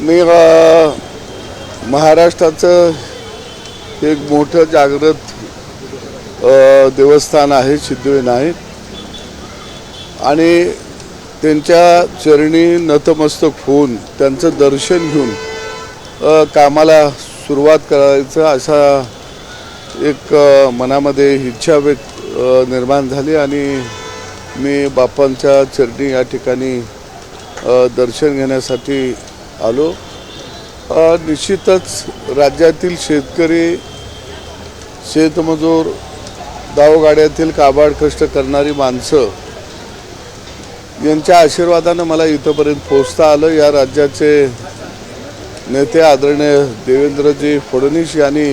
मी महाराष्ट्राचं एक मोठं जागृत देवस्थान आहे सिद्धिविनायक आणि त्यांच्या चरणी नतमस्तक होऊन त्यांचं दर्शन घेऊन कामाला सुरुवात करायचं असा एक मनामध्ये इच्छा निर्माण झाली आणि मी बाप्पांच्या चरणी या ठिकाणी दर्शन घेण्यासाठी आलो। निश्चितच राज्यातील शेतकरी, शेतमजूर, गावगाड्यातील काबाड कष्ट करणारी माणसं यांच्या आशीर्वादाने मला इथपर्यंत पोहोचता आलं। या राज्याचे नेते आदरणीय देवेंद्रजी फडणवीस यांनी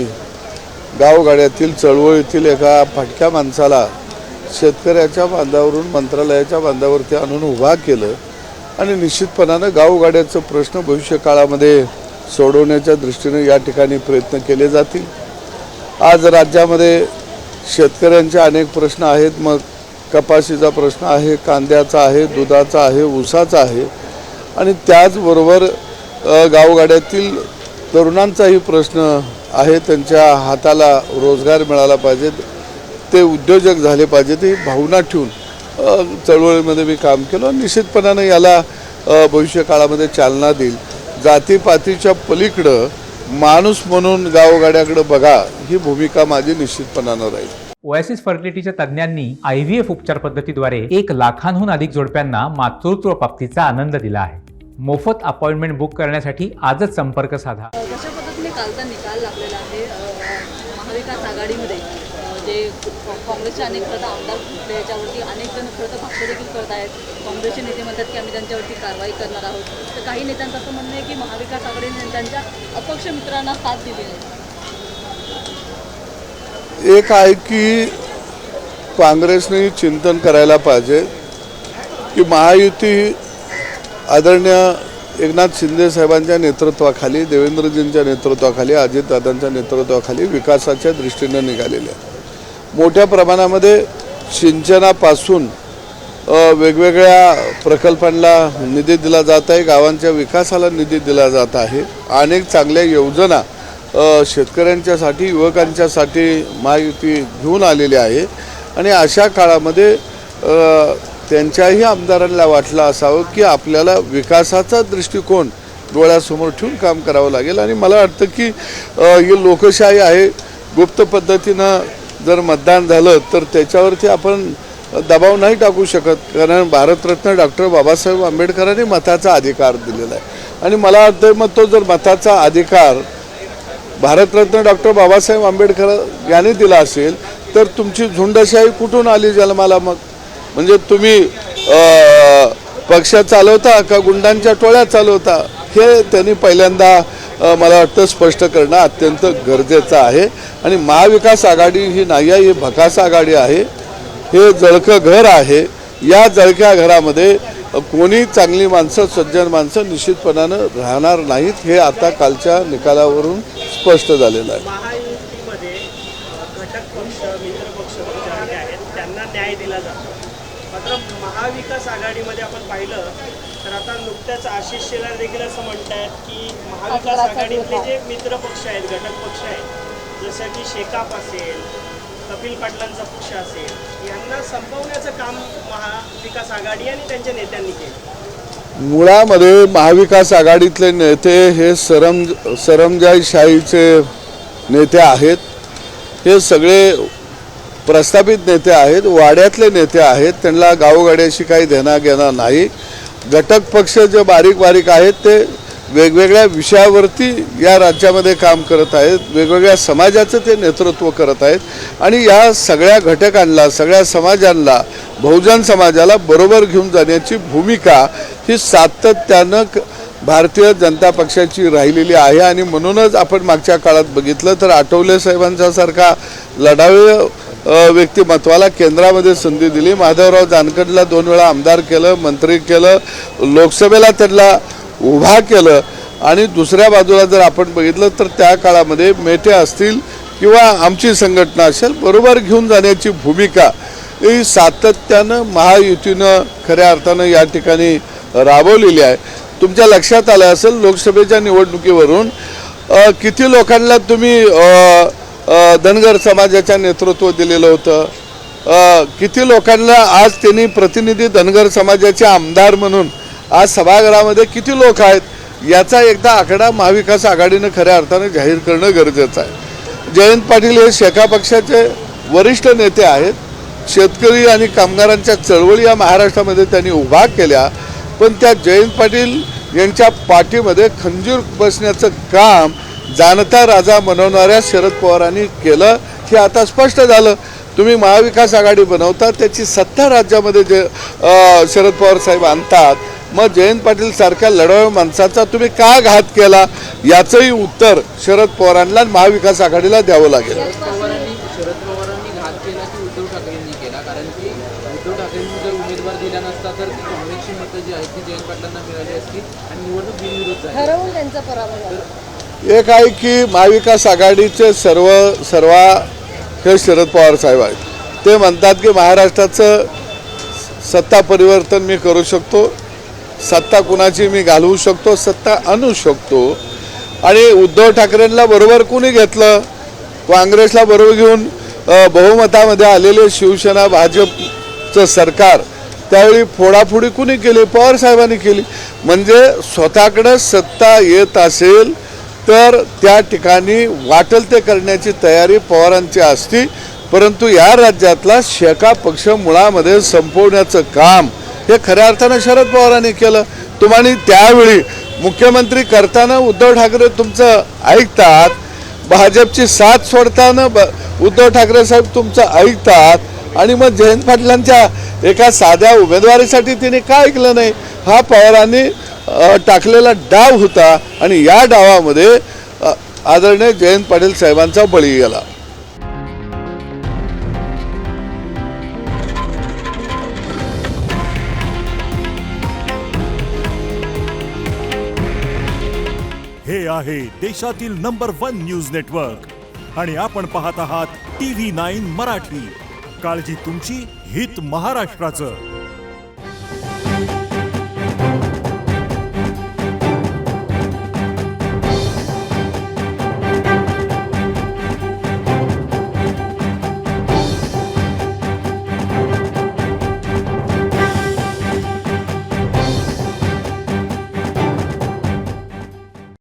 गावगाड्यातील चळवळीतील एका फटक्या माणसाला शेतकऱ्याच्या बांधावरून मंत्रालयाच्या बांधावरती आणून उभा केलं आणि निश्चितपणाने गावगाड्याचा प्रश्न भविष्य काळामध्ये सोडवण्याच्या दृष्टीने या ठिकाणी प्रयत्न केले जातील। आज राज्यामध्ये शेतकऱ्यांचे अनेक प्रश्न आहेत। मग कपाशीचा प्रश्न आहे, कांद्याचा आहे, दुधाचा आहे, ऊसाचा आहे आणि त्याचबरोबर गावगाड्यातील तरुणांचाही प्रश्न आहे। त्यांच्या हाताला रोजगार मिळाला पाहिजे, ते उद्योजक झाले पाहिजेत, ही भावना ठेवून चळवळीमध्ये मी काम केलं। निश्चितपणाने याला भविष्य काळामध्ये चालना देईल। जातीपातीच्या पलीकडं माणूस म्हणून गावगाड्याकडे बघा ही भूमिका माझी निश्चितपणाने राहील। ओएसिस फर्टिलिटीच्या तज्ञांनी IVF उपचार पद्धतीद्वारे 1 लाखांहून अधिक जोडप्यांना मातृत्व प्राप्तीचा आनंद दिला आहे। मोफत अपॉइंटमेंट बुक करण्यासाठी आजच संपर्क साधा। कशा पद्धतीने कालचा निकाल लागलेला आहे महाविकास आघाडीमध्ये जे काँग्रेसचे अनेक प्रथा आमदार फुटले, याच्यावरती अनेक जण खरं तर भाष्य देखील करत आहेत। काँग्रेसचे नेते म्हणतात की आम्ही त्यांच्यावरती कारवाई करणार आहोत, तर काही नेत्यांचं असं म्हणणं आहे की महाविकास आघाडीने त्यांच्या अपक्ष मित्रांना साथ दिली आहे। एक आहे की काँग्रेसने चिंतन करायला पाहिजे की महायुती आदरणीय एकनाथ शिंदे साहेबांच्या नेतृत्वाखाली, देवेंद्रजींच्या नेतृत्वाखाली, अजितदादांच्या नेतृत्वाखाली विकासाच्या दृष्टीने निघालेले आहे। मोठ्या प्रमाणामध्ये सिंचनापासून वेगवेगळ्या प्रकल्पांना निधी दिला जात आहे, गावांच्या विकासाला निधी दिला जात आहे। अनेक चांगल्या योजना शेतकऱ्यांच्यासाठी, युवकांच्यासाठी महायुती घेऊन आलेली आहे आणि अशा काळामध्ये त्यांच्याही आमदारांना वाटलं असावं की आपल्याला विकासाचा दृष्टिकोन डोळ्यासमोर ठेवून काम करावं लागेल। आणि मला वाटतं की ही लोकशाही आहे, गुप्त पद्धतीनं जर मतदान झालं तर त्याच्यावरती आपण दबाव नाही टाकू शकत, कारण भारतरत्न डॉक्टर बाबासाहेब आंबेडकरांनी मताचा अधिकार दिलेला आहे आणि मला वाटतं मग तो जर मताचा अधिकार भारतरत्न डॉक्टर बाबासाहेब आंबेडकर यांनी दिला असेल तर तुमची झुंडशाही कुठून आली जन्माला? मग म्हणजे तुम्ही पक्ष चालवता का गुंडांच्या टोळ्या चालवता, हे त्यांनी पहिल्यांदा मला वाटतं स्पष्ट करणं अत्यंत गरजेचं आहे। आणि महाविकास आघाडी ही नाही आहे, ही भकास आघाडी आहे, हे जळकं घर आहे। या जळक्या घरामध्ये कोणी चांगली माणसं, सज्जन माणसं निश्चितपणानं राहणार नाहीत, हे आता कालच्या निकालावरून स्पष्ट झालेलं आहे। महायुतीमध्ये घटक पक्ष, मित्र पक्ष जे आहेत त्यांना न्याय दिला जातो, मात्र महाविकास आघाडीमध्ये आपण पाहिलं तर आता नुकत्याच आशिष शेलार देखील असं म्हणतात की महाविकास आघाडीतले जे मित्र पक्ष आहेत, घटक पक्ष आहेत, जसं की शेकाप असेल, कपिल पाटलांचा पक्ष असेल, यांना संपवण्याचं काम महाविकास आघाडी आणि त्यांच्या नेत्यांनी केलं। मुळामध्ये महाविकास आघाडीतले नेते हे सरंजाईशाहीचे नेते आहेत, हे सगळे प्रस्थापित नेते आहेत, वाड्यातले नेते आहेत, त्यांना गावगाड्याशी काही देणं घेणं नाही। घटक पक्ष जे बारीक बारीक आहेत ते वेगवेगळ्या विषयावरती या राज्यामध्ये काम करत आहेत, वेगवेगळ्या समाजाचं ते नेतृत्व करत आहेत आणि या सगळ्या घटकांना, सगळ्या समाजांना, बहुजन समाजाला बरोबर घेऊन जाण्याची भूमिका ही सातत्यानं भारतीय जनता पक्षाची राहिलेली आहे। आणि म्हणूनच आपण मागच्या काळात बघितलं तर आठवले साहेबांच्यासारखा लढाऊ व्यक्तिमत्वाला केंद्रामध्ये संधी दिली, माधवराव जानकरला 2 वेळा आमदार केलं, मंत्री केलं, लोकसभेला त्यांना उभा केलं। आणि दुसऱ्या बाजूला जर आपण बघितलं तर त्या काळामध्ये मेटे असतील किंवा आमची संघटना असेल, बरोबर घेऊन जाण्याची भूमिका ही सातत्यानं महायुतीनं खऱ्या अर्थानं या ठिकाणी राबवलेली आहे। तुमच्या लक्षात आलं असेल लोकसभेच्या निवडणुकीवरून किती लोकांना तुम्ही धनगर समाजाच्या नेतृत्व दिलेलं होतं, किती लोकांना आज त्यांनी प्रतिनिधी धनगर समाजाचे आमदार म्हणून आज सभागृहामध्ये किती लोक आहेत याचा एकदा आकडा महाविकास आघाडीनं खऱ्या अर्थाने जाहीर करणं गरजेचं आहे. जयंत पाटील हे शेका पक्षाचे वरिष्ठ नेते आहेत. शेतकरी आणि कामगारांच्या चळवळी या महाराष्ट्रामध्ये त्यांनी उभा केल्या, पण त्या जयंत पाटील यांच्या पाठीमध्ये खंजीर बसण्याचं काम जाणता राजा बनवणाऱ्या शरद पवारांनी केलं हे आता स्पष्ट झालं. तुम्ही महाविकास आघाडी बनवता, त्याची सत्ता राज्यामध्ये जे शरद पवार साहेब आणतात, मग जयंत पाटील सारख्या लढवया माणसाचा तुम्ही का घात केला याचंही उत्तर शरद पवारांना महाविकास आघाडीला द्यावं लागेल. शरद पवारांनी घात केला की उद्धव ठाकरेंनी केला? कारण की उद्धव ठाकरेंनी जर उमेदवार दिला नसता तर ती काँग्रेसची मतं जी आहेत ती जयंत पाटलांना मिळाली असती आणि निवडणूक बिनविरोध झाली. ठरवून त्यांचा पराभव झाला. एक आहे की महाविकास आघाडीचे सर्व हे शरद पवार साहेब आहेत. ते म्हणतात की महाराष्ट्राचं सत्ता परिवर्तन मी करू शकतो, सत्ता कुणाची मी घालवू शकतो, सत्ता आणू शकतो. आणि उद्धव ठाकरेंना बरोबर कुणी घेतलं? काँग्रेसला बरोबर घेऊन बहुमतामध्ये आलेले शिवसेना भाजपचं सरकार त्यावेळी फोडाफोडी कुणी केली? पवार साहेबांनी केली. म्हणजे स्वतःकडे सत्ता येत असेल तर त्या ठिकाणी वाटेल ते करण्याची तयारी पवारांची असती, परंतु या राज्यातला शेका पक्ष मुळामध्ये संपवण्याचं काम हे खऱ्या अर्थानं शरद पवारांनी केलं. तुम्हाला त्यावेळी मुख्यमंत्री करताना उद्धव ठाकरे तुमचं ऐकतात, भाजपची साथ सोडताना उद्धव ठाकरे साहेब तुमचं ऐकतात, आणि मग जयंत पाटलांच्या एका साध्या उमेदवारीसाठी तिने का ऐकलं नाही? हा पवारांनी टाकलेला डाव होता आणि या डावामध्ये आदरणीय जयंत पाटील साहेबांचा बळी गेला. हे आहे देशातील नंबर 1 न्यूज नेटवर्क आणि आपण पाहत आहात TV9 मराठी. काळजी तुमची, हित महाराष्ट्राचं.